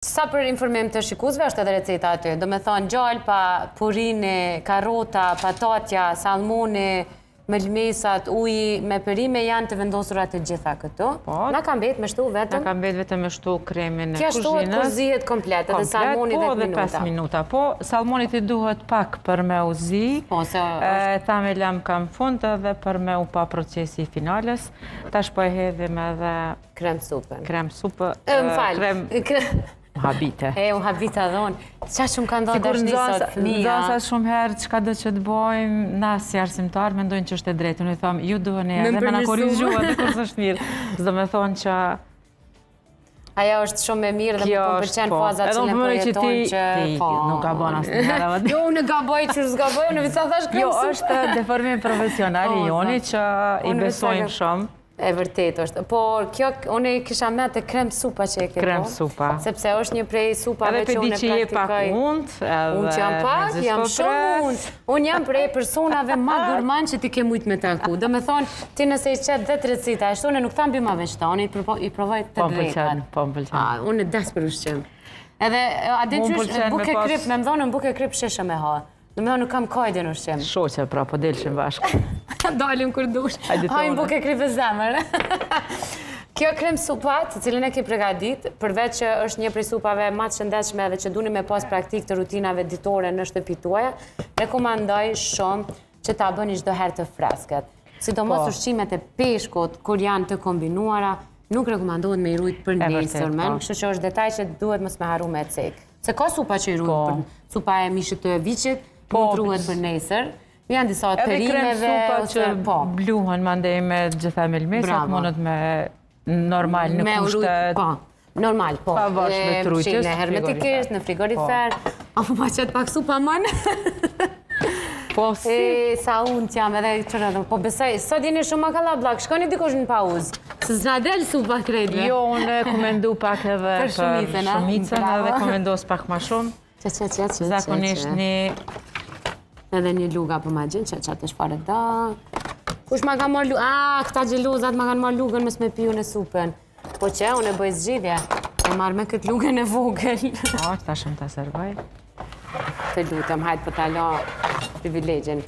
Sa për informim të shikuesve është edhe receta aty, do me thonë gjalpa, purine, karota, patatja, salmoni, mëlmesat, uji me perime janë të vendosura të gjitha këtu. Na ka mbet me shtu vetëm? Na ka mbet vetëm me shtu kremin e kuzhinës. Kja shtuhet kurzihet komplet, edhe salmoni 10 minuta. 5 minuta. Po, salmonit i duhet pak për me u zi, ta me lam kam fund edhe për me u pa procesi finales. Tash po e hedhim edhe krem supën. Krem supë. Më falë. Habite. U habita dhonë. Qa shumë ka ndonë dashni sot fëmija? Ndosa shumë herë, qka do që të bojmë, na si arsimtar, me ndojnë që është e drejtë. Unë i thamë, ju duheni edhe me na korrigjua dhe kërës është mirë. Zdo me thonë që... Aja është shumë e mirë dhe më përqenë fazat që ne përjeton që... Ti nuk gabon asë një herë. Jo, unë gaboj që s'gaboj, unë vica thash krem supë. Jo, është deformim profesional i joni që i besojmë shumë. E vërtet është. Por kjo, unë i kisha me të krem supa që e ke po. Krem supa. Sepse është një prej supave që unë e praktikoj. Edhe për di që je pak undë. Unë që jam pak, jam shumë undë. Unë jam prej personave ma gurman që ti ke mujtë me taku. Do me thonë, ti nëse i qetë 10 recita, ashtu unë nuk tham bima veçta, unë i provoj të drejkat. Po më pëlqen. Unë e des për ushqim. Edhe, adin qysh, buke krip, me më thonë, buke krip sheshe me ha. Do me thonë, nuk kam kajde në ushqim. Shoqe, pra, po delshim bashkë. Dalim kur dush. Hajmë buke kripe zemër. Kjo krem supat, cilën e ki pregadit, përveç që është një prej supave ma të shëndetshme dhe që duni me pas praktik të rutinave ditore në shtëpi tuaja, rekomandoj shumë që ta bëni çdo herë të fresket. Sidomos ushqimet e peshkut, kur janë të kombinuara, nuk rekomandohet me i rujt për nesërmen, kështu që është detaj që duhet mos me haru me cek. Se ka supa që i rujt për supa e mishit të viçit, nuk ruhet për nesër. Janë disa të perimeve... Edhe krem supa që bluhen mandej me gjitha melmesat, mundet me normal në kushtet... Po, normal, po. Pa vash me trujtës. Në hermetikisht, në frigorifer. Apo ma qëtë pak supa mënë. Po si... Sa unë që jam edhe qërë edhe... Po besoj, sot jeni shumë makalla blak, shkoni dikush në pauzë. Se zna del supa krejtve. Jo, unë komendu pak edhe për shumicën, edhe komendos pak ma shumë. Zakonisht një... Edhe një luga për ma gjenë, që qatë është fare da... Kush ma ka marrë lugën? Këta gjelozat ma kanë marrë lugën mësë me piju në supën. Po që, unë e bëjë zgjidhje. E marrë me këtë lugën e vogël. Ta shumë të servaj. Të lutëm, hajtë për ta la privilegjen.